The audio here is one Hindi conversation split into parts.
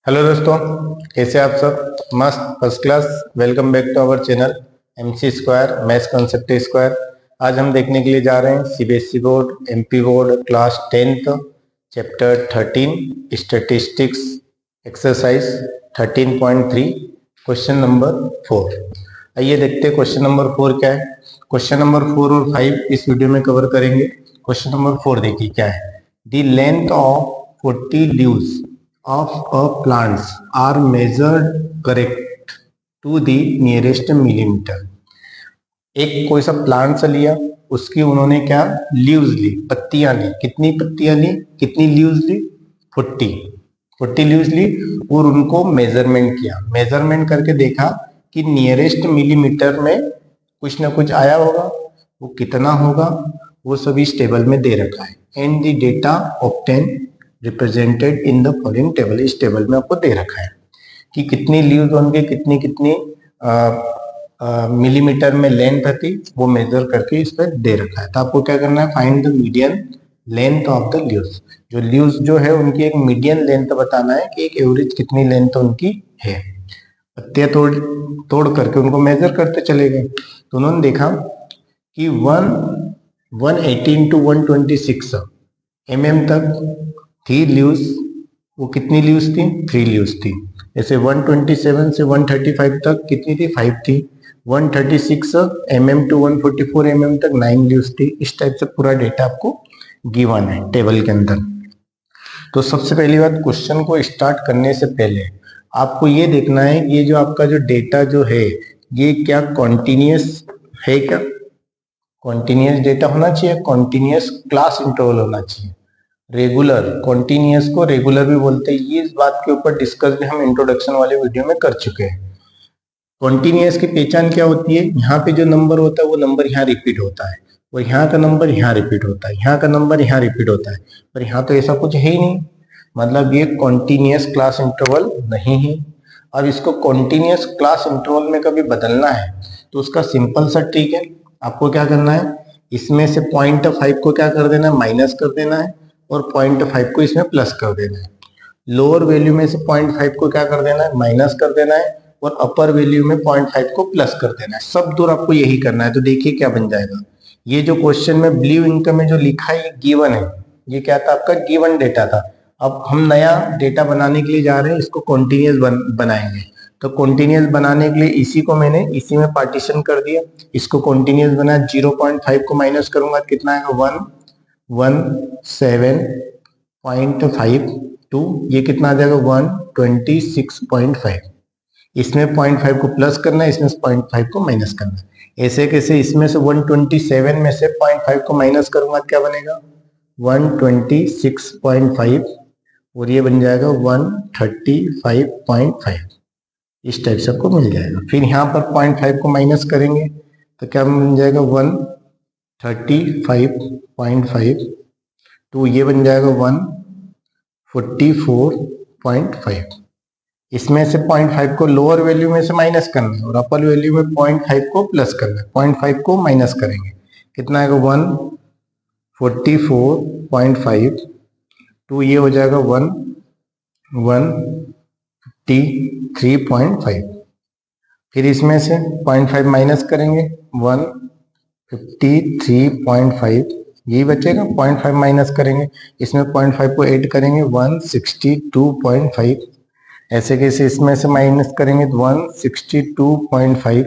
हेलो दोस्तों, कैसे आप सब? मस्त, first class. Welcome back to our channel MC square maths concept square. आज हम देखने के लिए जा रहे हैं CBSE board MP board class 10th chapter 13 statistics exercise 13.3 question number 4। आइए देखते हैं क्वेश्चन नंबर 4 क्या है। क्वेश्चन नंबर 4 और 5 इस वीडियो में कवर करेंगे। क्वेश्चन नंबर 4 देखिए क्या है। The length of 40 leaves of a plants are measured correct to the nearest millimeter। एक कोई सा प्लांट लिया, उसकी उन्होंने क्या लीव्स ली, पत्तियां ली। कितनी पत्तियां ली, कितनी लीव्स ली? 40 लीव्स ली और उनको मेजरमेंट किया। मेजरमेंट करके देखा कि नियरेस्ट मिलीमीटर में कुछ ना कुछ आया होगा। वो कितना होगा वो सभी इस टेबल में दे रखा है। And the data obtain represented in the following table. इस टेबल में आपको दे रखा है कि कितनी लीव्स होंगे, कितनी कितनी मिलीमीटर में लेंथ थी, वो मेजर करके इस पर दे रखा है। तो आपको क्या करना है, find the median length of the leaves. जो लीव्स जो है उनकी एक मीडियन लेंथ बताना है कि एक एवरेज कितनी लेंथ उनकी है। पत्तियां तोड़ करके उनको मेजर करते चले गए। तो उन्होंने देखा कि 118 to 126 mm तक थी लीव्स। वो कितनी लीव्स थी? 3 लीव्स थी। जैसे 127 से 135 तक कितनी थी? 5 थी। 136 mm to 144 mm तक 9 लीव्स थी। इस टाइप से पूरा डेटा आपको गिवन है टेबल के अंदर। तो सबसे पहली बात, क्वेश्चन को स्टार्ट करने से पहले आपको ये देखना है ये जो आपका जो डेटा जो है ये क्या कॉन्टिन्यूस है? क्या कॉन्टिन्यूस डेटा होना चाहिए? कॉन्टिन्यूस क्लास इंटरवल होना चाहिए। रेगुलर, कॉन्टिन्यूस को रेगुलर भी बोलते हैं। ये इस बात के ऊपर डिस्कस भी हम इंट्रोडक्शन वाले वीडियो में कर चुके हैं। कॉन्टिन्यूस की पहचान क्या होती है? यहाँ पे जो नंबर होता है वो नंबर यहाँ रिपीट होता है, और यहाँ का नंबर यहाँ रिपीट होता है, यहाँ का नंबर यहाँ रिपीट होता है। पर यहाँ तो ऐसा कुछ है ही नहीं, मतलब ये कॉन्टिन्यूस क्लास इंटरवल नहीं है। अब इसको कॉन्टिन्यूस क्लास इंटरवल में कभी बदलना है तो उसका सिंपल सा ट्रिक है। आपको क्या करना है, इसमें से 0.5 को क्या कर देना है, माइनस कर देना है, और 0.5 को इसमें प्लस कर देना है। लोअर वैल्यू में से 0.5 को क्या कर देना है, माइनस कर देना है, और अपर वैल्यू में 0.5 को प्लस कर देना है। सब दूर आपको यही करना है। तो देखिए क्या बन जाएगा। ये जो क्वेश्चन में ब्लू इंक में जो लिखा है ये गिवन है। ये क्या था? आपका गिवन डेटा था। अब हम नया डेटा बनाने के लिए जा रहे हैं, इसको कॉन्टिन्यूस बनाएंगे। तो कॉन्टिन्यूस बनाने के लिए इसी को मैंने इसी में पार्टीशन कर दिया। इसको कॉन्टिन्यूस बनाया, 0.5 को माइनस करूंगा तो कितना आएगा? 117.52। ये कितना आ जाएगा? 126.5। इसमें 0.5 को प्लस करना है, इसमें से 0.5 को माइनस करना है। ऐसे कैसे? इसमें से 127 में से 0.5 को माइनस करूंगा क्या बनेगा? 126.5, और ये बन जाएगा 135.5। इस टाइप से आपको मिल जाएगा। फिर यहाँ पर 0.5 को माइनस करेंगे तो क्या बन जाएगा? 135.5, तो ये बन जाएगा 144.5। इसमें से 0.5 को लोअर वैल्यू में से माइनस करना है और अपर वैल्यू में 0.5 को प्लस करना है। 0.5 को माइनस करेंगे कितना आएगा? 144.5, तो ये हो जाएगा 153.5। फिर इसमें से 0.5 माइनस करेंगे 153.5, यही बचेगा। 0.5 माइनस करेंगे, इसमें 0.5 को ऐड करेंगे 162.5। ऐसे कैसे? इसमें से माइनस करेंगे तो 162.5,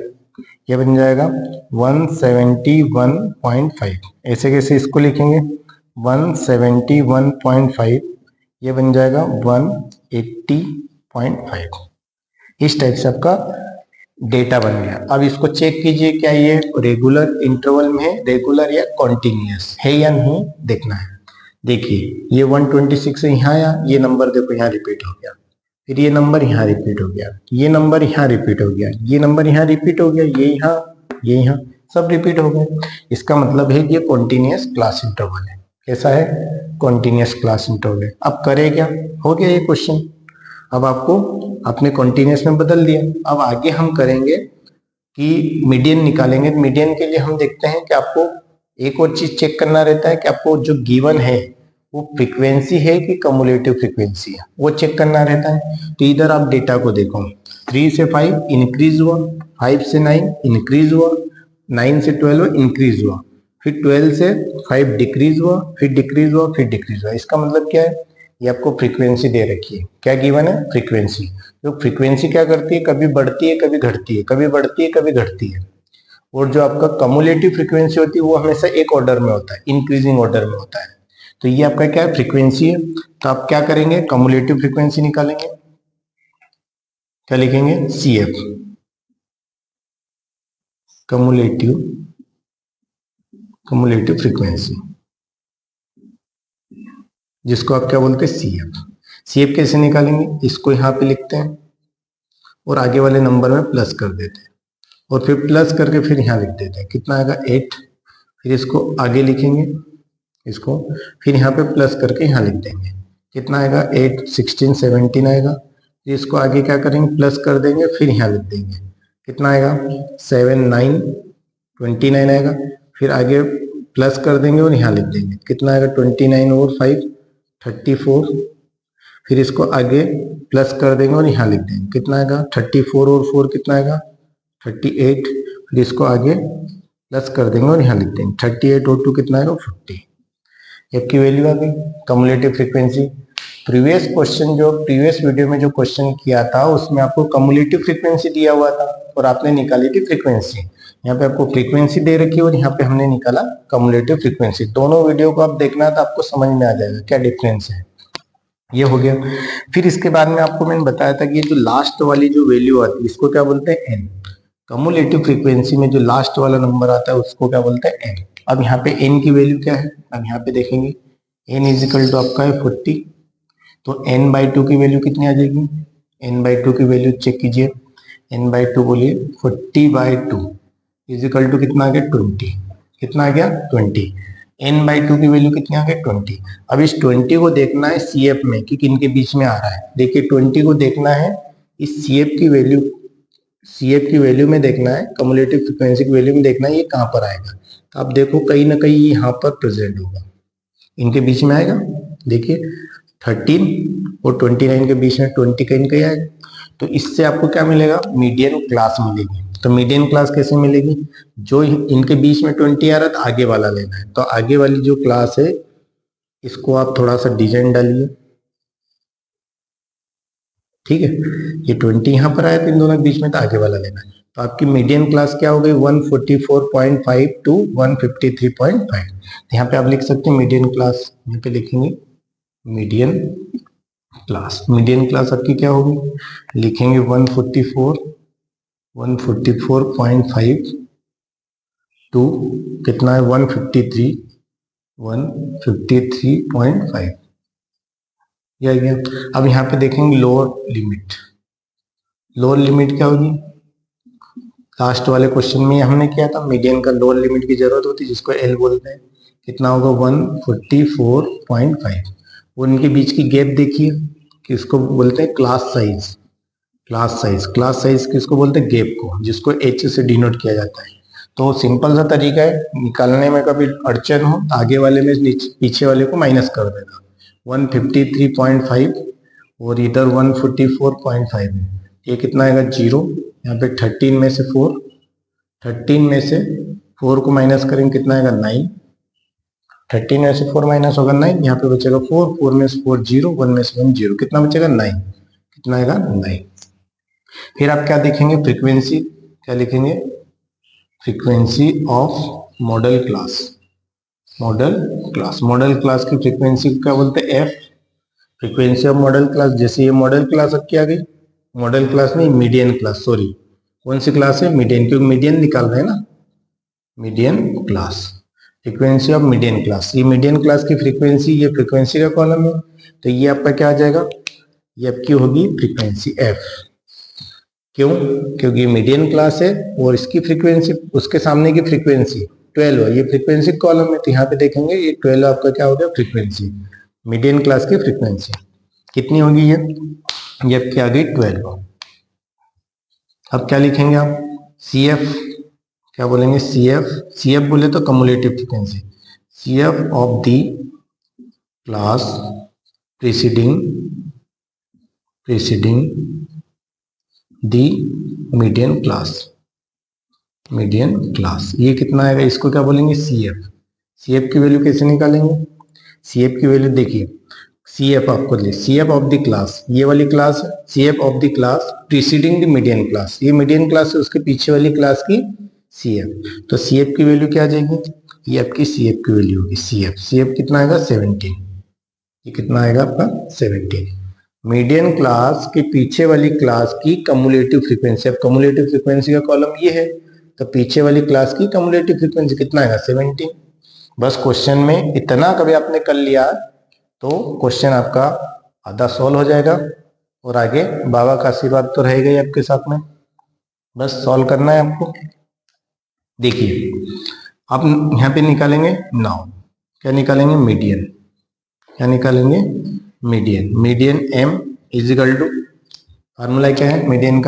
ये बन जाएगा 171.5। ऐसे कैसे इसको लिखेंगे? 171.5, ये बन जाएगा 180.5। इस टाइप से आपका डेटा बन गया। अब इसको चेक कीजिए, क्या ये रेगुलर इंटरवल में है, रेगुलर या कॉन्टिन्यूस है या नहीं, देखना है। देखिए ये 126 से यहाँ आया, ये नंबर देखो यहाँ रिपीट हो गया, फिर ये नंबर यहाँ रिपीट हो गया, ये नंबर यहाँ रिपीट हो गया, ये नंबर यहाँ रिपीट हो गया, ये यहाँ सब रिपीट हो गए। इसका मतलब है कि ये कॉन्टिन्यूस क्लास इंटरवल है। कैसा है? कॉन्टिन्यूस क्लास इंटरवल है। अब करे क्या? हो गया ये क्वेश्चन। अब आपको अपने कॉन्टिन्यूस में बदल दिया। अब आगे हम करेंगे कि मीडियन निकालेंगे। मीडियन के लिए हम देखते हैं कि आपको एक और चीज चेक करना रहता है कि आपको जो गिवन है वो फ्रीक्वेंसी है कि कम्युलेटिव फ्रीक्वेंसी है, वो चेक करना रहता है। तो इधर आप डेटा को देखो, 3 से 5 इंक्रीज हुआ, 5 से 9 इंक्रीज हुआ, 9 से 12 इंक्रीज हुआ, फिर 12 से 5 डिक्रीज हुआ, फिर डिक्रीज हुआ, फिर डिक्रीज हुआ। इसका मतलब क्या है, ये आपको फ्रीक्वेंसी दे रखी है। क्या गिवन है, फ्रीक्वेंसी। तो फ्रीक्वेंसी क्या करती है, कभी बढ़ती है कभी घटती है, कभी बढ़ती है कभी घटती है। और जो आपका कम्युलेटिव फ्रीक्वेंसी होती है वो हमेशा एक ऑर्डर में होता है, इंक्रीजिंग ऑर्डर में होता है। तो ये आपका क्या है, फ्रीक्वेंसी है। तो आप क्या करेंगे, कम्युलेटिव फ्रीक्वेंसी निकालेंगे, क्या लिखेंगे, सी एफ, कम्युलेटिव फ्रीक्वेंसी, जिसको आप क्या बोलते हैं, सी एफ। सी एफ कैसे निकालेंगे, इसको यहाँ पे लिखते हैं और आगे वाले नंबर में प्लस कर देते हैं, और फिर प्लस करके फिर यहाँ लिख देते हैं, कितना आएगा 8। फिर इसको आगे लिखेंगे, इसको फिर यहाँ पे प्लस करके यहाँ लिख देंगे, कितना आएगा 8, 16, 17 आएगा। फिर इसको आगे क्या करेंगे, प्लस कर देंगे, फिर यहाँ लिख देंगे, कितना आएगा 7, 9, 29 आएगा। फिर आगे प्लस कर देंगे और यहाँ लिख देंगे, कितना आएगा 29 और 5, 34। फिर इसको आगे प्लस कर देंगे और यहाँ लिख देंगे, कितना आएगा 34 और 4 कितना आएगा 38। फिर इसको आगे प्लस कर देंगे और यहाँ लिख देंगे 38 और 2 कितना आएगा 40। की वैल्यू आ गई कम्युलेटिव फ्रीक्वेंसी। प्रीवियस क्वेश्चन, जो प्रीवियस वीडियो में जो क्वेश्चन किया था उसमें आपको कम्युलेटिव फ्रीक्वेंसी दिया हुआ था और आपने निकाली थी फ्रीक्वेंसी। यहाँ पे आपको फ्रीक्वेंसी दे रखी है और यहाँ पे हमने निकाला कम्युलेटिव फ्रीक्वेंसी। दोनों वीडियो को आप देखना तो आपको समझ में आ जाएगा क्या डिफरेंस है। ये हो गया। फिर इसके बाद में आपको मैंने बताया था कि ये जो लास्ट वाली जो वैल्यू आती है इसको क्या बोलते हैं, एन। कम्युलेटिव फ्रीक्वेंसी में जो लास्ट वाला नंबर आता है उसको क्या बोलते हैं, एन। अब यहाँ पे एन की वैल्यू क्या है, अब यहाँ पे देखेंगे एन इज इक्वल टू आपका है 40। तो एन बाई 2 की वैल्यू कितनी आ जाएगी, एन बाई 2 की वैल्यू चेक कीजिए, एन बाई 2 बोलिए 40 बाई 2 इज इक्वल टू कितना आ गया 20। कितना आ गया 20। एन बाई 2 की वैल्यू कितनी आ गई 20। अब इस 20 को देखना है सी एफ में कि किन के बीच में आ रहा है। देखिए 20 को देखना है इस सी एफ की वैल्यू, सी एफ की वैल्यू में देखना है, कम्युलेटिव फ्रीक्वेंसी की वैल्यू में देखना है ये कहाँ पर आएगा। तो आप देखो कहीं ना कहीं यहाँ पर प्रेजेंट होगा, इनके बीच में आएगा। देखिए 13 और 29 के बीच में 20 कहीं कहीं आएगा। तो इससे आपको क्या मिलेगा, मीडियन क्लास मिलेगी। तो मीडियन क्लास कैसे मिलेगी, जो इनके बीच में 20 आ रहा है तो आगे वाला लेना है। तो आगे वाली जो क्लास है इसको आप थोड़ा सा डिजाइन डालिए, ठीक है। ये 20 यहाँ पर आया तो इन दोनों के बीच में तो आगे वाला लेना है। तो आपकी मीडियन क्लास क्या हो गई 144.5 टू 153.5। तो यहाँ पे आप लिख सकते हैं मीडियन क्लास, यहाँ पे लिखेंगे मीडियन क्लास। मीडियन क्लास आपकी क्या होगी, लिखेंगे 144.5 टू कितना है 153.5 ये आ गया। अब यहाँ पे देखेंगे लोअर लिमिट। लोअर लिमिट क्या होगी, लास्ट वाले क्वेश्चन में हमने किया था मीडियन का लोअर लिमिट की जरूरत होती है जिसको एल बोलते हैं। कितना होगा 144.5। उनके बीच की गैप देखिए कि इसको बोलते हैं क्लास साइज। क्लास साइज किसको बोलते हैं, गैप को, जिसको एच से डिनोट किया जाता है। तो सिंपल सा तरीका है, निकालने में कभी अड़चन हो आगे वाले में पीछे वाले को माइनस कर देना। 153.5 और इधर 144.5 है, ये कितना आएगा 0। यहाँ पे 13 में से 4, 13 में से 4 को माइनस करेंगे कितना आएगा 9। 13 में से 4 माइनस होगा 9, यहाँ पे बचेगा 4, 4 में से 4 0, 1 में से 1 0, कितना बचेगा 9। कितना आएगा 9। फिर आप क्या देखेंगे, फ्रीक्वेंसी क्या लिखेंगे, frequency of model class. Model class की फ्रीक्वेंसी को क्या बोलते हैं, F. Frequency of model class, जैसे ये मॉडल क्लास अब क्या गई, मॉडल क्लास नहीं मीडियन क्लास, सॉरी कौन सी क्लास है, मीडियन, क्योंकि मीडियन निकाल रहे हैं ना, median class. Frequency of median class, ये मीडियन क्लास की फ्रीक्वेंसी, ये फ्रीक्वेंसी का कॉलम है। तो ये आपका क्या आ जाएगा, ये आपकी होगी फ्रीक्वेंसी एफ। क्यों, क्योंकि मीडियन क्लास है और इसकी फ्रीक्वेंसी उसके सामने की फ्रीक्वेंसी 12 है, ये फ्रीक्वेंसी कॉलम है। तो यहाँ पे देखेंगे ये 12 आपका क्या हो गया फ्रीक्वेंसी, मीडियन क्लास की फ्रीक्वेंसी कितनी होगी, ये आपकी आ गई 12। अब क्या लिखेंगे आप, सी एफ, क्या बोलेंगे सी एफ। सी एफ बोले तो cumulative frequency, C F of the class preceding the median class. ये कितना आएगा, इसको क्या बोलेंगे, CF। CF की वैल्यू कैसे निकालेंगे, CF की वैल्यू देखिए, CF आपको ले, CF ऑफ द क्लास, ये वाली क्लास है, CF of the class preceding the median class, ये मीडियन क्लास है, उसके पीछे वाली क्लास की CF। तो CF की वैल्यू क्या आ जाएगी, ये आपकी CF की वैल्यू होगी, CF कितना आएगा 17, ये कितना आएगा आपका 17। मीडियन क्लास के पीछे वाली क्लास की कम्युलेटिव फ्रीक्वेंसी, अब कम्युलेटिव फ्रीक्वेंसी का कॉलम ये है, तो पीछे वाली क्लास की कम्युलेटिव फ्रीक्वेंसी कितना आएगा 17। बस क्वेश्चन में इतना कभी आपने कर लिया तो क्वेश्चन आपका आधा सॉल्व हो जाएगा, और आगे बाबा का आशीर्वाद तो रहेगा ही आपके साथ में। बस सॉल्व करना है आपको। देखिए आप यहाँ पे निकालेंगे नाउ, क्या निकालेंगे, मीडियन, क्या निकालेंगे, median m is equal to, formula क्या है मीडियन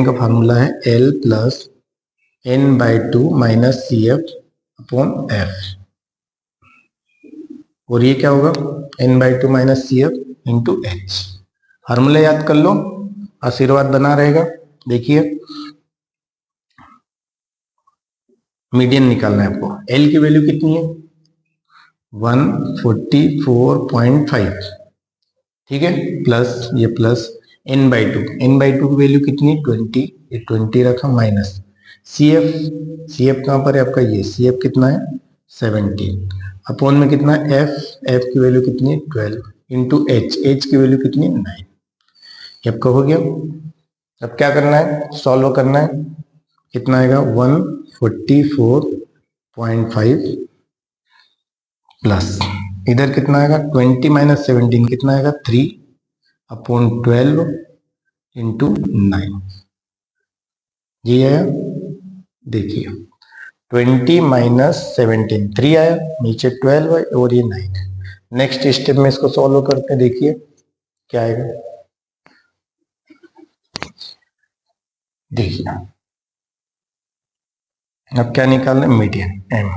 का फार्मूला है L plus n/2 minus CF upon F, और ये क्या होगा n/2 minus CF into H। Formula याद कर लो, आशीर्वाद बना रहेगा। देखिए मीडियन निकालना है आपको, L की वैल्यू कितनी है 144.5, ठीक है, प्लस ये प्लस n/2 की वैल्यू कितनी है 20, ये 20 रखा, माइनस CF कहाँ पर है आपका, ये CF कितना है 17, अपॉन में कितना है F की वैल्यू कितनी है 12, इंटू H की वैल्यू कितनी है 9। ये आपका हो गया। अब क्या करना है, सॉल्व करना है, कितना आएगा 144.5 प्लस इधर कितना आएगा 20 माइनस 17 कितना आएगा 3 अपॉन 12 इंटू 9, ये आया। देखिए 20 माइनस 17 3 आया, नीचे 12 है और ये 9 है। नेक्स्ट स्टेप में इसको सॉल्व करते हैं, देखिए क्या आएगा। देखिए अब क्या निकालना है, मीडियन m,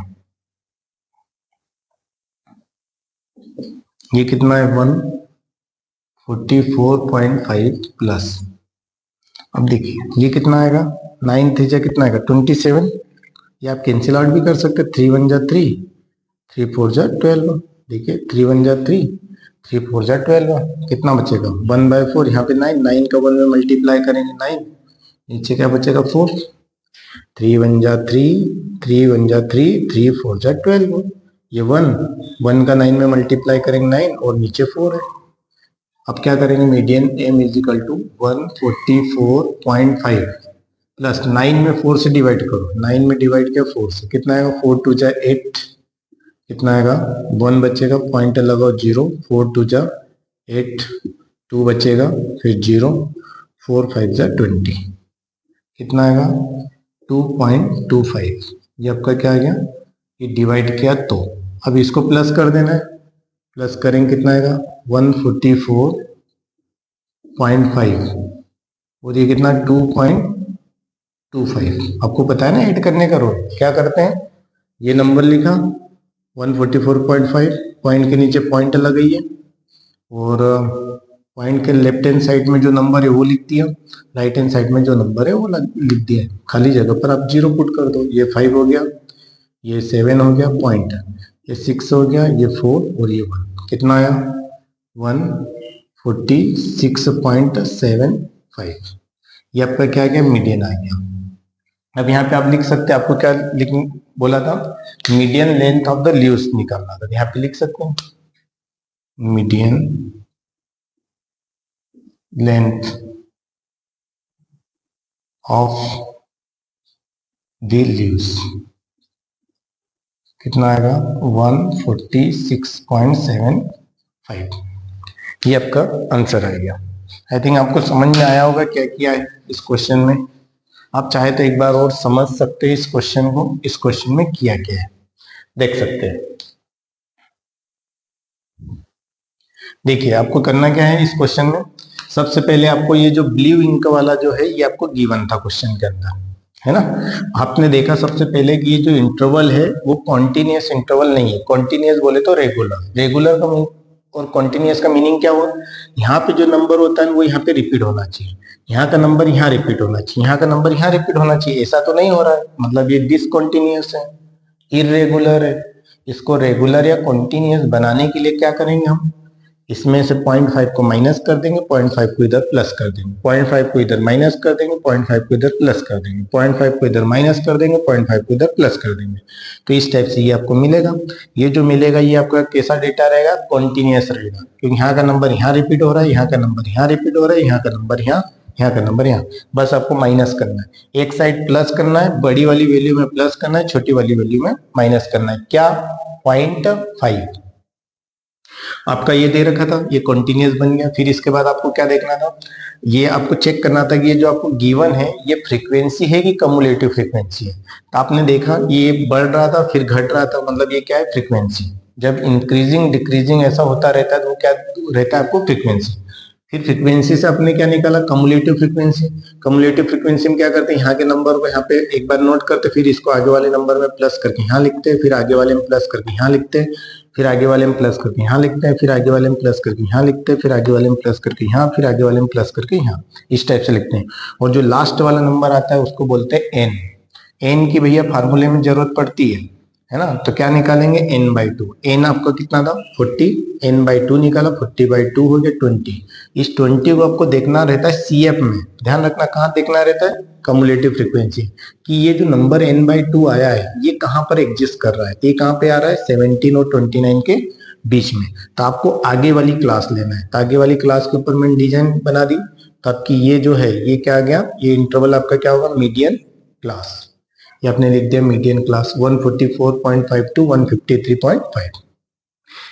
ये कितना है 144.5 प्लस, अब देखिए ये कितना आएगा 9 3 जा कितना आएगा 27, ये आप कैंसिल आउट भी कर सकते हैं, 3 1 जा 3, 3 4 जा 12, देखिए 3 1 जा 3, 3 4 जा 12, कितना बचेगा 1/4, यहाँ पे 9 का 1 में मल्टीप्लाई करेंगे 9, नीचे क्या बचेगा 4, 3 1 जा 3, 3 1 जा 3, 3 4 जा 12, ये 1 का 9 में मल्टीप्लाई करेंगे 9 और नीचे 4 है। अब क्या करेंगे, median m is equal to 144.5 plus 9 में 4 से डिवाइड करो, 9 में डिवाइड किया 4 से, कितना आएगा 4 2 जा 8, कितना आएगा 1 बचेगा, पॉइंट लगाओ 0, 4 2 जा 8, 2 बचेगा, फिर 0, 4 5 जा 20, कितना आएगा 2.25, ये आपका क्या आ गया, ये डिवाइड किया तो अब इसको प्लस कर देना है, प्लस करेंगे कितना आएगा 144.5 और ये कितना 2.25, आपको पता है ना ऐड करने का रूल, क्या करते हैं, ये नंबर लिखा 144.5, पॉइंट के नीचे पॉइंट लगाइए और पॉइंट के लेफ्ट हैंड साइड में जो नंबर है वो लिख दिया, राइट हैंड साइड में जो नंबर है वो लिख दिया, खाली जगह पर आप 0 पुट कर दो, ये 5 हो गया, ये 7 हो गया पॉइंट, ये 6 हो गया, ये 4 और ये 1, कितना आया 146.75, ये आपका क्या गया मीडियन आ गया। अब यहाँ पे आप लिख सकते हैं, आपको क्या लिख बोला था, median length of the leaves निकालना था, यहाँ पे लिख सकते हैं median length of the leaves कितना आएगा 146.75, ये आपका आंसर आ गया। आई थिंक आपको समझ में आया होगा क्या किया है इस क्वेश्चन में। आप चाहे तो एक बार और समझ सकते हैं इस क्वेश्चन को, इस क्वेश्चन में किया क्या है देख सकते हैं। देखिए आपको करना क्या है इस क्वेश्चन में, सबसे पहले आपको ये जो ब्लू इंक वाला जो है ये आपको गिवन था क्वेश्चन के अंदर, है ना। आपने देखा सबसे पहले कि ये जो इंटरवल है वो कॉन्टिन्यूस इंटरवल नहीं है। कॉन्टिन्यूस बोले तो रेगुलर, रेगुलर का और कॉन्टिन्यूस का मीनिंग क्या हुआ, यहाँ पे जो नंबर होता है वो यहाँ पे रिपीट होना चाहिए, यहाँ का नंबर यहाँ रिपीट होना चाहिए, यहाँ का नंबर यहाँ रिपीट होना चाहिए। ऐसा तो नहीं हो रहा है, मतलब ये डिसकॉन्टिन्यूस है, इरेगुलर है। इसको रेगुलर या कॉन्टिन्यूस बनाने के लिए क्या करेंगे हम, इसमें से 0.5 को माइनस कर देंगे, 0.5 को इधर प्लस कर देंगे, 0.5 को इधर माइनस कर देंगे, 0.5 को इधर प्लस कर देंगे, 0.5 को इधर माइनस कर देंगे, 0.5 को इधर प्लस कर देंगे। तो इस टाइप से ये आपको मिलेगा। ये जो मिलेगा ये आपका कैसा डेटा रहेगा, कॉन्टिन्यूस रहेगा, क्योंकि यहाँ का नंबर यहाँ रिपीट हो रहा है, यहाँ का नंबर यहाँ रिपीट हो रहा है, यहाँ का नंबर यहाँ, यहाँ का नंबर यहाँ। बस आपको माइनस करना है, एक साइड प्लस करना है, बड़ी वाली वैल्यू में प्लस करना है, छोटी वाली वैल्यू में माइनस करना है। क्या, 0.5 आपका ये दे रखा था, ये कॉन्टिन्यूस बन गया। फिर इसके बाद आपको क्या देखना था, ये आपको चेक करना था कि ये जो आपको गिवन है ये फ्रीक्वेंसी है कि कम्युलेटिव फ्रीक्वेंसी है। तो आपने देखा ये बढ़ रहा था फिर घट रहा था, मतलब ये क्या है, फ्रीक्वेंसी। जब इंक्रीजिंग डिक्रीजिंग ऐसा होता रहता है तो वो क्या रहता है आपको, फ्रीक्वेंसी। फिर फ्रीक्वेंसी से आपने क्या निकाला, कम्युलेटिव फ्रीक्वेंसी। कम्युलेटिव फ्रीक्वेंसी में क्या करते हैं, यहाँ के नंबर को यहाँ पे एक बार नोट करते, फिर इसको आगे वाले नंबर में प्लस करके यहाँ लिखते हैं, फिर आगे वाले में प्लस करके यहाँ लिखते हैं, फिर आगे वाले में प्लस करके यहाँ लिखते हैं, फिर आगे वाले में प्लस करके यहाँ लिखते हैं, फिर आगे वाले में प्लस करके यहाँ, फिर आगे वाले में प्लस करके यहाँ, इस टाइप से लिखते हैं। और जो लास्ट वाला नंबर आता है उसको बोलते हैं एन। एन की भैया फार्मूले में जरूरत पड़ती है ना। तो क्या निकालेंगे, n/2। एन आपका कितना था, 40, n/2 निकाला, 40/2 हो गया 20। इस 20 को आपको देखना रहता है CF में, ध्यान रखना कहाँ देखना रहता है, कम्युलेटिव फ्रीक्वेंसी, कि ये जो नंबर n/2 आया है ये कहाँ पर एग्जिस्ट कर रहा है। ये कहाँ पे आ रहा है, 17 और 29 के बीच में। तो आपको आगे वाली क्लास लेना है, तो आगे वाली क्लास के ऊपर मैंने डिजाइन बना दी। तो आपकी ये जो है ये क्या आ गया, ये इंटरवल आपका क्या होगा, मीडियन क्लास। ये आपने लिख दिया मीडियन क्लास, 144.5 टू 153.5।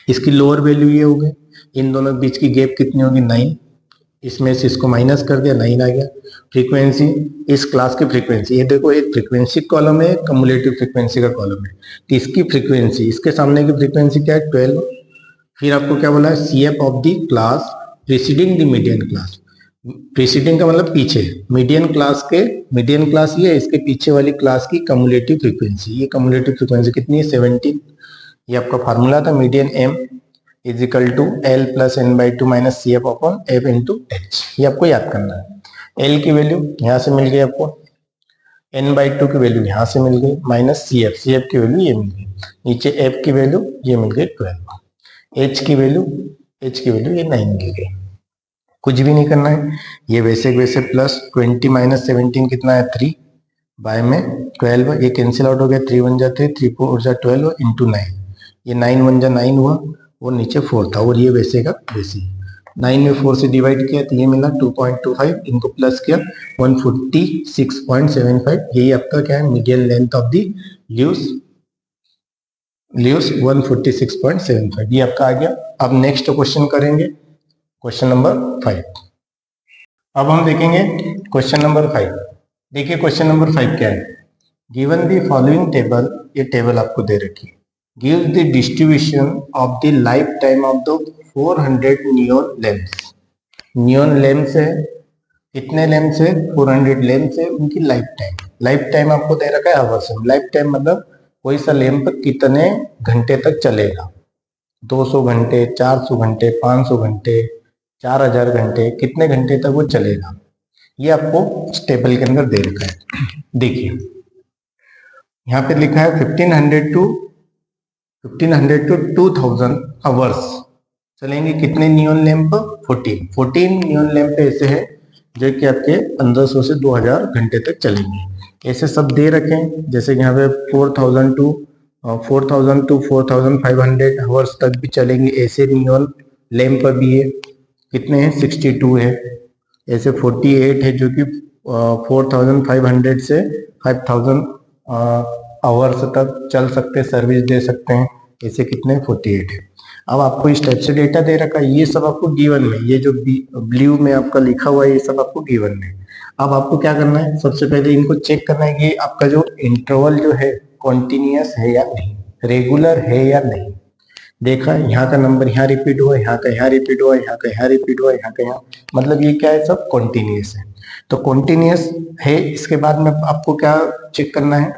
इसकी लोअर वैल्यू ये हो गई, इन दोनों के बीच की गैप कितनी होगी, 9। इसमें से इसको माइनस कर दिया, 9 आ गया। फ्रीक्वेंसी, इस क्लास की फ्रीक्वेंसी, ये देखो एक फ्रीक्वेंसी कॉलम है, कम्युलेटिव फ्रीक्वेंसी का कॉलम है। तो इसकी फ्रीक्वेंसी, इसके सामने की फ्रीक्वेंसी क्या है, 12। फिर आपको क्या बोला है, CF of the class preceding the median class. Preceding का मतलब पीछे, मीडियन क्लास के, मीडियन क्लास ये है, इसके पीछे वाली क्लास की कम्युलेटिव फ्रीक्वेंसी। ये कम्युलेटिव फ्रीक्वेंसी कितनी है, 17। ये आपका फार्मूला था, median m is equal to L plus n/2 minus CF upon F into H। ये आपको याद करना है। L की वैल्यू यहाँ से मिल गई आपको, n/2 की वैल्यू यहाँ से मिल गई, माइनस CF की वैल्यू ये मिल गई, नीचे F की वैल्यू ये मिल गई 12, H की वैल्यू ये 9 मिल गई। कुछ भी नहीं करना है, ये वैसे वैसे प्लस 20 माइनस 17 कितना है, 3 बाय में 12, ये कैंसिल आउट हो गया, 3 1 जा 3, 3 4 जा 12 इंटू 9, ये 9 1 जा 9 हुआ, और नीचे 4 था, और ये वैसे का वैसे। 9 में 4 से डिवाइड किया तो ये मिला 2.25, इनको प्लस किया 146.75। यही आपका क्या है, median length of the Luce 146.75, ये आपका आ गया। अब नेक्स्ट क्वेश्चन करेंगे, क्वेश्चन नंबर 5। अब हम देखेंगे क्वेश्चन नंबर 5। देखिए क्वेश्चन नंबर 5 क्या है, गिवन द फॉलोइंग टेबल, ये टेबल आपको दे रखी है, give the distribution of the life time of the 400 neon lamps. Neon lamps है, कितने लैंप्स है, 400 लैंप्स है, उनकी लाइफ टाइम। लाइफ टाइम आपको दे रखा है आवर्स में। लाइफ टाइम मतलब कोई सा लैंप कितने घंटे तक चलेगा, 200 घंटे, 400 घंटे, 500 घंटे, 4000 घंटे, कितने घंटे तक वो चलेगा, ये आपको इस टेबल के अंदर दे रखा है। देखिए यहाँ पे लिखा है 1500 टू 2000 आवर्स चलेंगे कितने नियॉन लैंप, 14 नियॉन लैंप ऐसे हैं जो कि आपके 1500 से 2000 घंटे तक चलेंगे। ऐसे सब दे रखें, जैसे यहाँ पे 4000 टू 4500 आवर्स तक भी चलेंगे, ऐसे नियॉन लैंप भी है। कितने हैं, 62 है। ऐसे 48 है जो कि 4500 से 5000 आवर्स तक चल सकते, सर्विस दे सकते हैं। ऐसे कितने, 48 है। अब आपको इस टाइप से डेटा दे रखा है, ये सब आपको गिवन में, ये जो ब्लू में आपका लिखा हुआ है ये सब आपको गिवन में। अब आपको क्या करना है, सबसे पहले इनको चेक करना है कि आपका जो इंटरवल जो है कॉन्टिन्यूअस है या नहीं, रेगुलर है या नहीं। देखा है यहाँ का नंबर यहाँ रिपीट हुआ, यहाँ का यहाँ रिपीट हुआ, यहाँ का यहाँ रिपीट हुआ, यहाँ का यहाँ, मतलब ये क्या है, सब कॉन्टिन्यूस है। तो कॉन्टिन्यूस है, इसके बाद में आपको क्या चेक करना है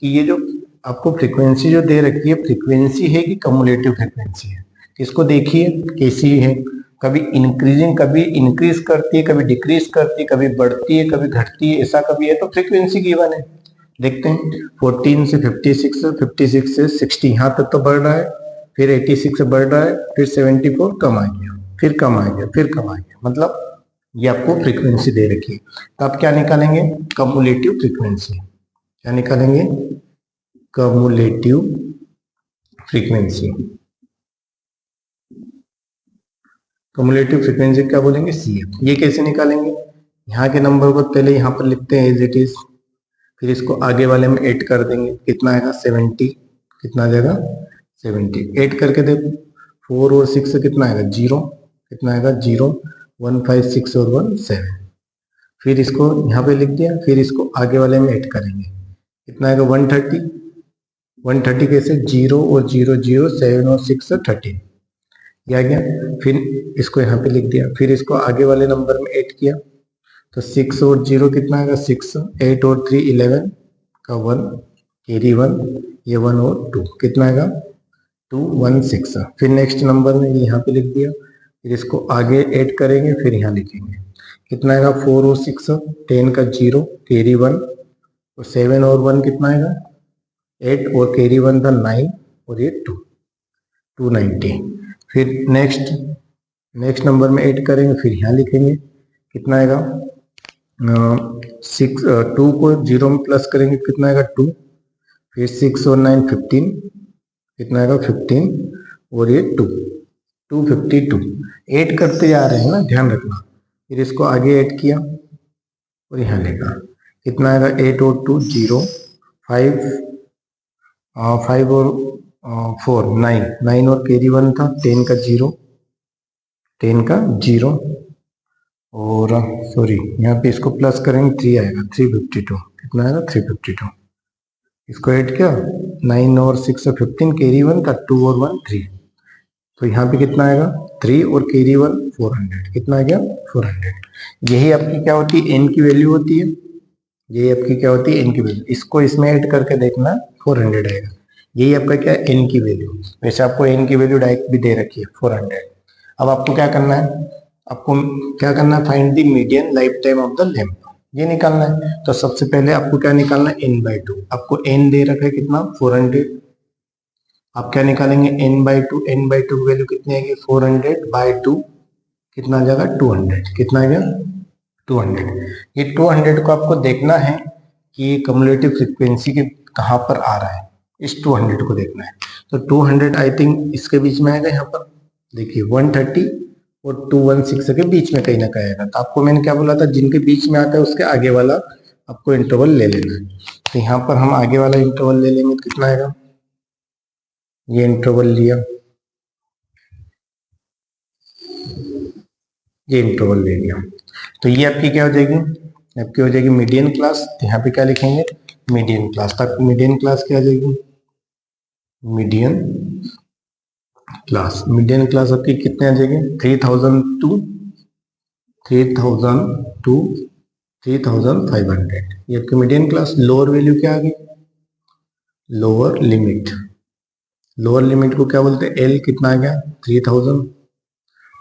कि ये जो आपको फ्रीक्वेंसी जो दे रखी है, फ्रीक्वेंसी है कि कम्युलेटिव फ्रीक्वेंसी है। इसको देखिए कैसी है, कभी इंक्रीजिंग, कभी इंक्रीज करती है, कभी डिक्रीज करती है, कभी बढ़ती है, कभी घटती है, ऐसा कभी है, तो फ्रीक्वेंसी गिवन है। देखते हैं 14 से 56, 56 से 60 यहाँ तक तो बढ़ रहा है, फिर 86 से बढ़ रहा है, फिर 74 कम आ गया, फिर कम आ गया, फिर कम आ गया, मतलब ये आपको फ्रीक्वेंसी दे रखी है। तो आप क्या निकालेंगे, कम्युलेटिव फ्रीक्वेंसी। क्या निकालेंगे, कम्युलेटिव फ्रीक्वेंसी। कम्युलेटिव फ्रीक्वेंसी क्या बोलेंगे, CF। ये कैसे निकालेंगे, यहाँ के नंबर को पहले यहाँ पर लिखते हैं एज इट इज, फिर इसको आगे वाले में ऐड कर देंगे, कितना आएगा 70, कितना आ जाएगा 70, ऐड करके देखो 4 और 6 से कितना आएगा 0, कितना आएगा 0, 1 5 6 और 1 7, फिर इसको यहाँ पे लिख दिया, फिर इसको आगे वाले में ऐड करेंगे, कितना आएगा 130, 130 कैसे 0 और 0 0, 7 और 6 13, ये आ गया, फिर इसको यहाँ पे लिख दिया, फिर इसको आगे वाले नंबर में ऐड किया, तो 6 और 0 कितना आएगा 6, 8 और 3 11 का 1, कैरी 1, ये 1 और 2, कितना आएगा 2 1 6, फिर नेक्स्ट नंबर में यहाँ पे लिख दिया, फिर इसको आगे ऐड करेंगे, फिर यहाँ लिखेंगे, कितना आएगा 4 और 6 10 का 0, कैरी 1, और 7 और 1 कितना आएगा 8, और कैरी 1 था 9, और ये 2 290, फिर नेक्स्ट नंबर में ऐड करेंगे, फिर यहाँ लिखेंगे, कितना आएगा 2 को 0 में प्लस करेंगे, कितना आएगा 2, फिर 6 और 9 15, कितना आएगा 15, और ये 2 252, ऐड करते जा रहे हैं ना, ध्यान रखना, फिर इसको आगे ऐड किया और यहाँ लिखा, कितना आएगा 8 और 2 0, 5 और 4 9, 9 और कैरी 1 था 10 का 0, 10 का 0, और सॉरी यहाँ पे इसको प्लस करेंगे 3 आएगा 352, कितना आएगा 352, इसको ऐड किया 9 और 6 से 15, कैरी 1 था 2 और 1 3, तो यहाँ पे कितना आएगा 3 और कैरी 1 400, कितना आ गया 400। यही आपकी क्या होती है, एन की वैल्यू होती है, यही आपकी क्या होती है एन की वैल्यू, इसको इसमें ऐड करके देखना 400 आएगा, यही आपका क्या है एन की वैल्यू। वैसे आपको एन की वैल्यू डायरेक्ट भी दे रखी है 400। अब आपको क्या करना है, आपको क्या करना है, find the median life time of the lamp, ये निकालना है। तो सबसे पहले आपको क्या निकालना है, n/2, आपको n दे रखा है कितना 400, आप क्या निकालेंगे n/2, n/2 वैल्यू कितनी आएगी 400/2, कितना आ जाएगा 200, कितना आ गया 200। ये 200 को आपको देखना है कि कम्युलेटिव फ्रीक्वेंसी के कहाँ पर आ रहा है, इस 200 को देखना है। तो 200 आई थिंक इसके बीच में आएगा, यहाँ पर देखिए 130 और 216 के बीच में कहीं ना कहीं आएगा। तो आपको मैंने क्या बोला था, जिनके बीच में आता है उसके आगे वाला आपको इंटरवल ले लेना है। तो यहाँ पर हम आगे वाला इंटरवल ले लेंगे, कितना आएगा, ये इंटरवल लिया, ये इंटरवल ले लिया, तो ये आपकी क्या हो जाएगी, आपकी हो जाएगी मीडियन क्लास। तो यहाँ पे क्या लिखेंगे, मीडियन क्लास। तो आपकी मीडियन क्लास क्या आ जाएगी, मीडियन क्लास। मीडियन क्लास आपकी कितने आ जाएगी 3000 टू 3500, ये आपकी मीडियन क्लास। लोअर वैल्यू क्या आ गई, लोअर लिमिट, लोअर लिमिट को क्या बोलते हैं एल, कितना आ गया 3000,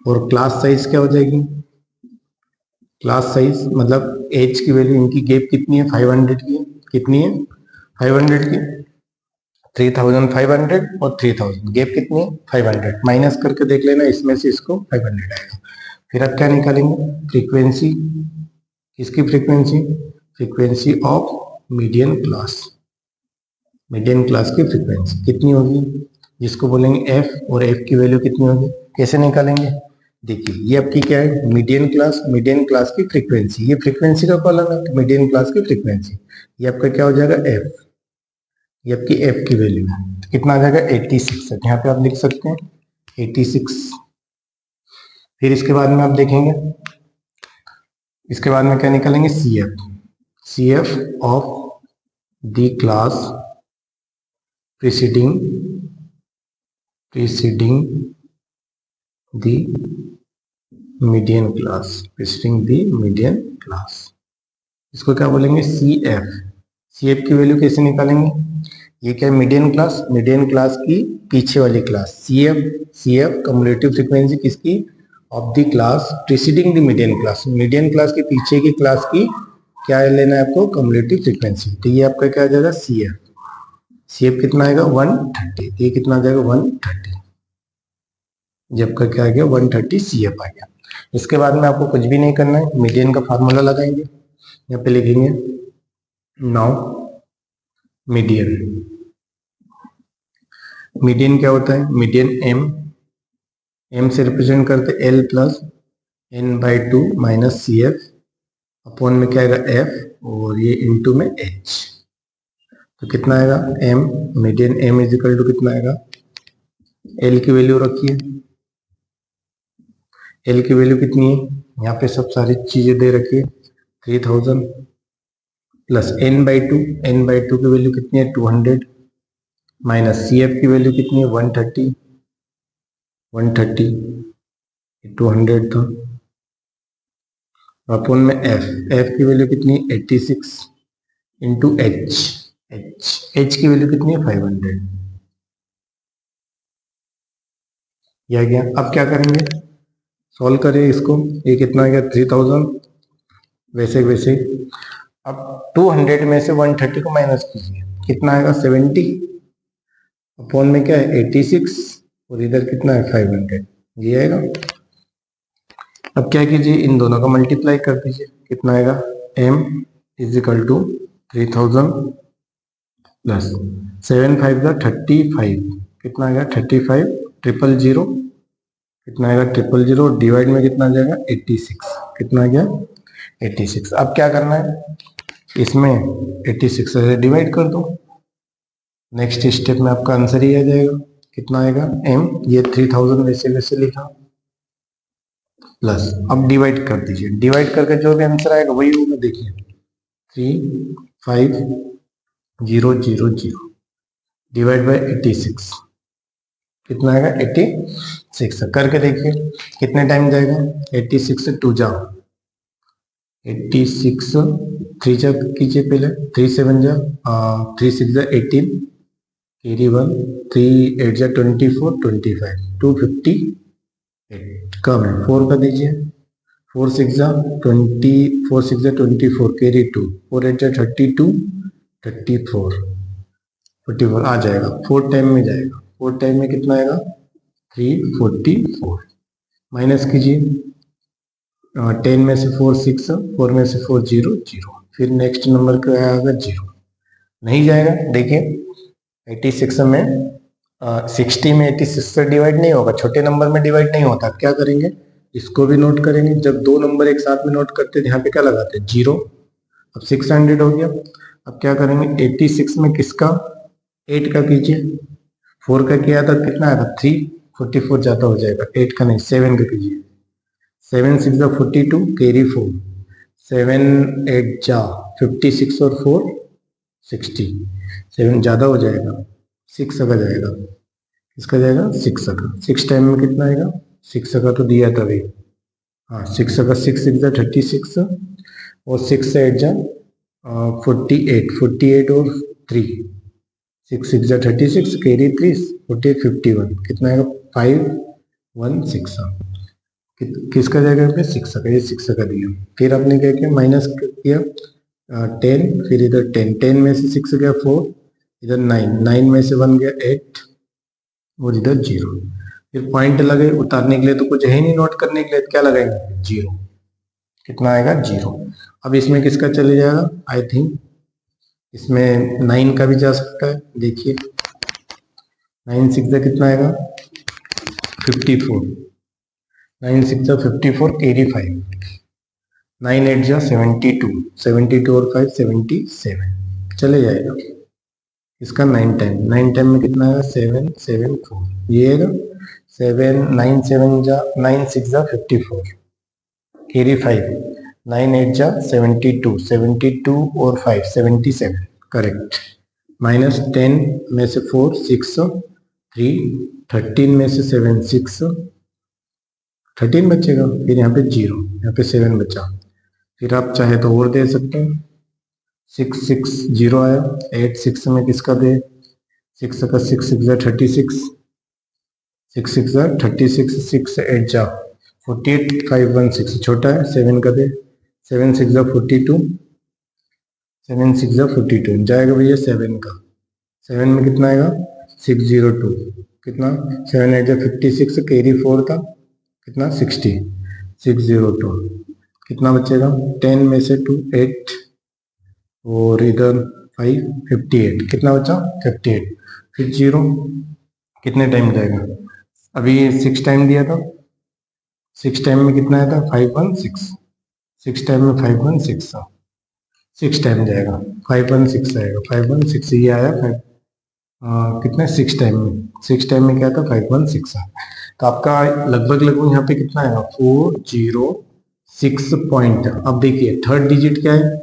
और क्लास साइज क्या हो जाएगी, क्लास साइज मतलब एज की वैल्यू, इनकी गैप कितनी है 500 की, कितनी है 500 की, 3500 और 3000 गैप कितनी है 500, माइनस करके देख लेना, इसमें से इसको 500 आएगा। फिर आप क्या निकालेंगे, फ्रीक्वेंसी, किसकी frequency, frequency of median class, median class की फ्रीक्वेंसी कितनी होगी, जिसको बोलेंगे एफ, और एफ की वैल्यू कितनी होगी, कैसे निकालेंगे, देखिए ये आपकी क्या है मीडियन क्लास, मीडियन क्लास की फ्रीक्वेंसी, ये फ्रीक्वेंसी का कॉलम है, मीडियन क्लास की फ्रीक्वेंसी, ये आपका क्या हो जाएगा एफ, ये आपकी एफ की वैल्यू है, तो कितना आ जाएगा 86 है, यहाँ पे आप लिख सकते हैं 86। फिर इसके बाद में आप देखेंगे, इसके बाद में क्या निकालेंगे C F, C F of the class preceding preceding the median class, preceding the median class, इसको क्या बोलेंगे, CF। CF की वैल्यू कैसे निकालेंगे, ये क्या है, मीडियन क्लास, मीडियन क्लास की पीछे वाली क्लास, CF कम्युलेटिव फ्रीक्वेंसी किसकी, of the class preceding the median class, median class के पीछे की क्लास की क्या लेना है आपको, कम्युलेटिव फ्रीक्वेंसी। तो ये आपका क्या आ जाएगा, CF कितना आएगा 130, ये कितना आ जाएगा 130, ये आपका क्या आ गया 130 CF आ गया। इसके बाद में आपको कुछ भी नहीं करना है, मीडियन का फार्मूला लगाएंगे, यहाँ पे लिखेंगे नाउ मीडियन क्या होता है, मीडियन m से रिप्रेजेंट करते L plus n/2 minus CF, upon में क्या आएगा F, और ये इनटू में H। तो कितना आएगा m, median m is equal to कितना आएगा, L की वैल्यू रखिए, L की वैल्यू कितनी है, यहाँ पे सब सारी चीजें दे रखी है, 3000 प्लस n/2 की वैल्यू कितनी है 200, माइनस CF की वैल्यू कितनी है 130 200 था, अपॉन में F की वैल्यू कितनी है 86 इंटू H की वैल्यू कितनी है 500, यह गया। अब क्या करेंगे, सॉल्व करें इसको, ये कितना आ गया 3000, वैसे वैसे अब 200 में से 130 को माइनस कीजिए, कितना आएगा 70, अपॉन में क्या है 86, और इधर कितना है 500, ये आएगा। अब क्या कीजिए, इन दोनों का मल्टीप्लाई कर दीजिए, कितना आएगा m is equal to 3000 plus 7 5 का 35, कितना आएगा 35 000, कितना आएगा 000, डिवाइड में कितना आ जाएगा 86, कितना आ गया 86। अब क्या करना है, इसमें 86 से डिवाइड कर दो, नेक्स्ट स्टेप में आपका आंसर ही आ जाएगा, कितना आएगा m, ये 3000 वैसे वैसे लिखा, प्लस अब डिवाइड कर दीजिए, डिवाइड करके जो भी आंसर आएगा वही होगा, देखिए 35000 डिवाइड बाय 86, कितना आएगा 86, करके देखिए कितने टाइम जाएगा, 86 से 2 जाओ, 86 3 जा कीजिए पहले, 3 7 जा 3 6 जा 18, कैरी 1, 3 8 जा 24 25, 258 कम है, 4 का दीजिए, 4 6 जा 20, 4 6 जा 24, कैरी 2, 4 8 जा 32 44 आ जाएगा, 4 टाइम में जाएगा, 4 टाइम में कितना आएगा 344, माइनस कीजिए, 10 में से 4 6, 4 में से 4 0 0, फिर नेक्स्ट नंबर क्या आएगा 0, नहीं जाएगा। देखिए 86 में 60 में 86 से डिवाइड नहीं होगा, छोटे नंबर में डिवाइड नहीं होता, क्या करेंगे, इसको भी नोट करेंगे, जब दो नंबर एक साथ में नोट करते हैं यहाँ पे क्या लगाते हैं 0, अब 600 हो गया। अब क्या करेंगे, 86 में किसका 8 का कीजिए, 4 का किया था कितना आया था 344, ज्यादा हो जाएगा, 8 का नहीं 7 का कीजिए, 7 6 जा 42, कैरी 4, 7 8 जा 56 और 4 60, 7 ज्यादा हो जाएगा, 6 का जाएगा, इसका जाएगा 6 का, 6 टाइम में कितना आएगा, 6 का तो दिया था भाई, हाँ 6 का 6 6 जा 36, और 6 से 8 जा 48 और 3, 6 6 जा 36, कैरी 3, 48 51, कितना आएगा 516, किसका जाएगा 6 का, ये 6 का दिया, फिर आपने क्या किया माइनस किया 10, फिर इधर 10 में से 6 गया 4, इधर 9 में से 1 गया 8, और इधर 0, फिर पॉइंट लगे उतारने के लिए, तो कुछ है नहीं नोट करने के लिए, क्या लगाएंगे 0, कितना आएगा 0। अब इसमें किसका चले जाएगा, आई थिंक इसमें 9 का भी जा सकता है, देखिए 9 6 जा कितना आएगा 54, 9 6 जा 54, कैरी 5, 9 8 जा 72 और 5 77, चले जाएगा। इसका 9 टाइम में कितना आएगा 7 7 4, ये आएगा 7 9 7 जा 9 6 जा 54, कैरी 5, 9 8 जा 72 और 5 77, करेक्ट, माइनस 10 में से 4 6 3 13 में से 7 6, 13 बचेगा, फिर यहाँ पे 0, यहाँ पे 7 बचा। फिर आप चाहे तो और दे सकते हैं, 6 6 0 आया, 8 6 में किसका दे, 6 का 6 6 36, 6 6 36, 6 8 जा 48, 5 1 6 छोटा है, 7 का दे, 7 6 42, 7 6 42 जाएगा भैया 7 का, 7 में कितना आएगा 602, कितना 7 8 56, कैरी 4 था, कितना 60, 602, कितना बचेगा 10 में से 2 8 और इधर 5 58, कितना बचा 58, फिर 0 कितने टाइम जाएगा, अभी 6 टाइम दिया था, 6 टाइम में कितना आया था 516, 6 टाइम में 516, 6 टाइम जाएगा 516 आएगा, 516 ये आया 5 कितने 6 टाइम में, 6 टाइम में क्या था 516, तो आपका लगभग लगभग यहाँ पे कितना आएगा 406 पॉइंट। अब देखिए थर्ड डिजिट क्या है,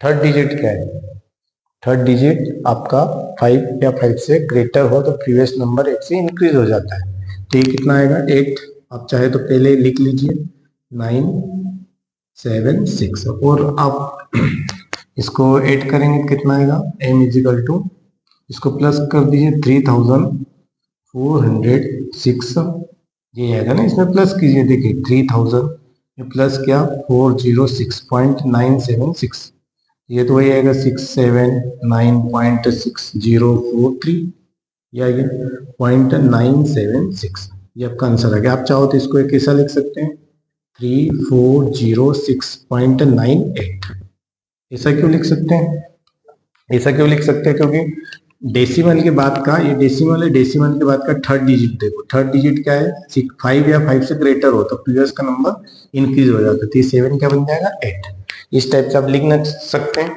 थर्ड डिजिट क्या है, थर्ड डिजिट आपका 5 या 5 से ग्रेटर हो तो प्रीवियस नंबर 8 से इंक्रीज हो जाता है, तो ये कितना आएगा 8, आप चाहे तो पहले लिख लीजिए 976, और आप इसको ऐड करेंगे कितना आएगा m इजिकल टू, इसको प्लस कर दीजिए 3406, ये आएगा ना, इसमें प्लस कीजिए, देखिए 3000 प्लस क्या 406.976, ये तो वही आएगा 679.6043, ये आ गया 0.976, ये आपका आंसर आ गया। आप चाहो तो इसको एक ऐसा लिख सकते हैं 3406.98, ऐसा क्यों लिख सकते हैं, ऐसा क्यों लिख सकते हैं क्योंकि डेसिमल के बाद का, ये डेसिमल है, डेसिमल के बाद का थर्ड डिजिट देखो, थर्ड डिजिट क्या है 5 या 5 से ग्रेटर हो तो प्रीवियस का नंबर इंक्रीज हो जाता है, तो 7 क्या बन जाएगा 8, इस टाइप से आप लिख सकते हैं,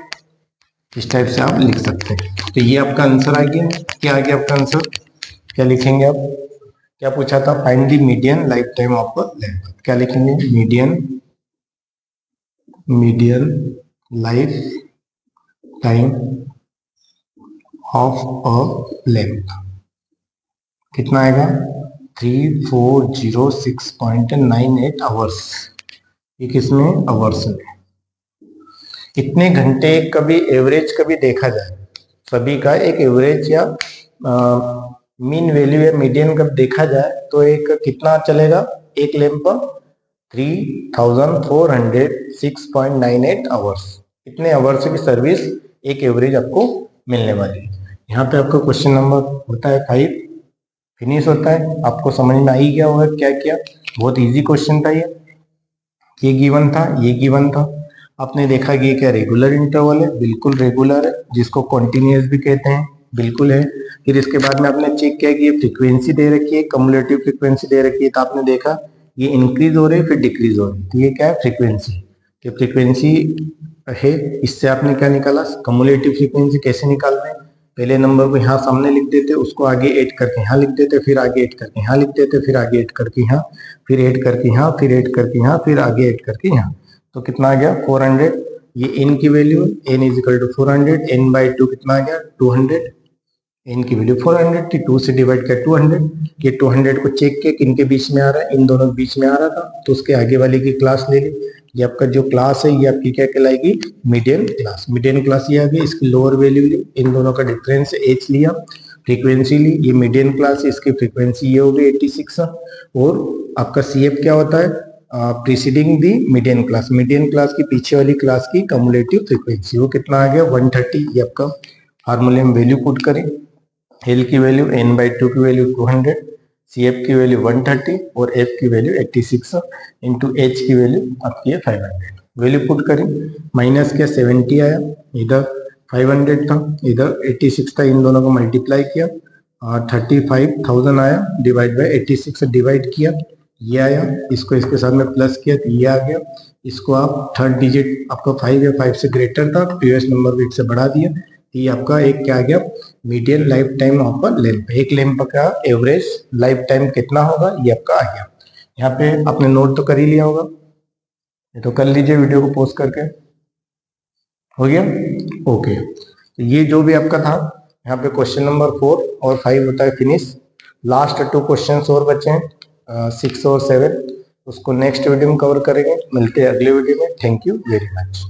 इस टाइप से आप लिख सकते हैं। तो ये आपका आंसर आ गया, क्या आ गया आपका आंसर, क्या लिखेंगे आप, क्या पूछा था find the median life time of length, क्या लिखेंगे median life time of a length, कितना आएगा 3406.98 आवर्स, ये किसमें आवर्स में, कितने घंटे कभी एवरेज कभी देखा जाए, सभी का एक एवरेज या मीन वैल्यू या मीडियन कब देखा जाए तो एक कितना चलेगा, एक लैंप 3406.98 आवर्स, इतने आवर्स की सर्विस एक एवरेज आपको मिलने वाली है। यहाँ पे आपका क्वेश्चन नंबर होता है 5 फिनिश होता है, आपको समझ में आ ही गया होगा क्या किया, बहुत इजी क्वेश्चन था ये गिवन था, ये गिवन था, आपने देखा कि ये क्या रेगुलर इंटरवल है, बिल्कुल रेगुलर है, जिसको कॉन्टिन्यूस भी कहते हैं, बिल्कुल है। फिर इसके बाद में आपने चेक किया कि ये फ्रीक्वेंसी दे रखी है, कम्युलेटिव फ्रीक्वेंसी दे रखी है, तो आपने देखा ये इंक्रीज हो रही है फिर डिक्रीज हो रही है, तो ये क्या है फ्रीक्वेंसी, कि फ्रीक्वेंसी है, इससे आपने क्या निकाला कम्युलेटिव फ्रीक्वेंसी, कैसे निकाल रहे हैं, पहले नंबर को यहाँ सामने लिख देते, उसको आगे ऐड करके यहाँ लिख देते, फिर आगे ऐड करके यहाँ लिख देते, फिर आगे ऐड करके यहाँ, फिर ऐड करके यहाँ, फिर ऐड करके यहाँ, फिर आगे ऐड करके यहाँ, तो कितना आ गया 400, ये n की value n is equal to 400, n/2 कितना आ गया 200, n की वैल्यू 400 थी, 2 से डिवाइड किया 200, ये 200 को चेक किया किन के बीच में आ रहा है, इन दोनों के बीच में आ रहा था, तो उसके आगे वाले की क्लास ले ली, ये आपका जो क्लास है ये आपकी क्या कहलाएगी मीडियन क्लास, मीडियन क्लास ये आ गई, इसकी लोअर वैल्यू ली, इन दोनों का डिफरेंस h लिया, फ्रीक्वेंसी ली, ये मीडियन क्लास है, इसकी फ्रीक्वेंसी ये हो गई 86, और आपका CF क्या होता है प्रीसीडिंग दी मीडियन क्लास की पीछे वाली क्लास की कम्युलेटिव फ्रीक्वेंसी, वो कितना आ गया 130, ये आपका फार्मूले में वैल्यू पुट करें, L की वैल्यू n/2 की वैल्यू 200, CF की वैल्यू 130 और F की वैल्यू 86 इंटू H की वैल्यू आपकी है 500, वैल्यू पुट करें, माइनस क्या 70 आया, इधर 500 था, इधर 86 था, इन दोनों को मल्टीप्लाई किया 35,000 आया, डिवाइड बाय 86 से डिवाइड किया, ये आया, इसको इसके साथ में प्लस किया तो ये आ गया, इसको आप थर्ड डिजिट आपका 5 या 5 से ग्रेटर था, प्रीवियस नंबर को 1 से बढ़ा दिया, ये आपका एक क्या आ गया median life time of a lamp, एक लैंप का एवरेज लाइफ टाइम कितना होगा ये आपका आ गया। यहाँ पे आपने नोट तो कर ही लिया होगा, ये तो कर लीजिए वीडियो को पॉज करके, हो गया ओके। तो ये जो भी आपका था यहाँ पे क्वेश्चन नंबर 4 और 5 होता है फिनिश, लास्ट 2 क्वेश्चंस और बचे हैं 6 और 7, उसको नेक्स्ट वीडियो में कवर करेंगे। मिलते हैं अगले वीडियो में। Thank you very much.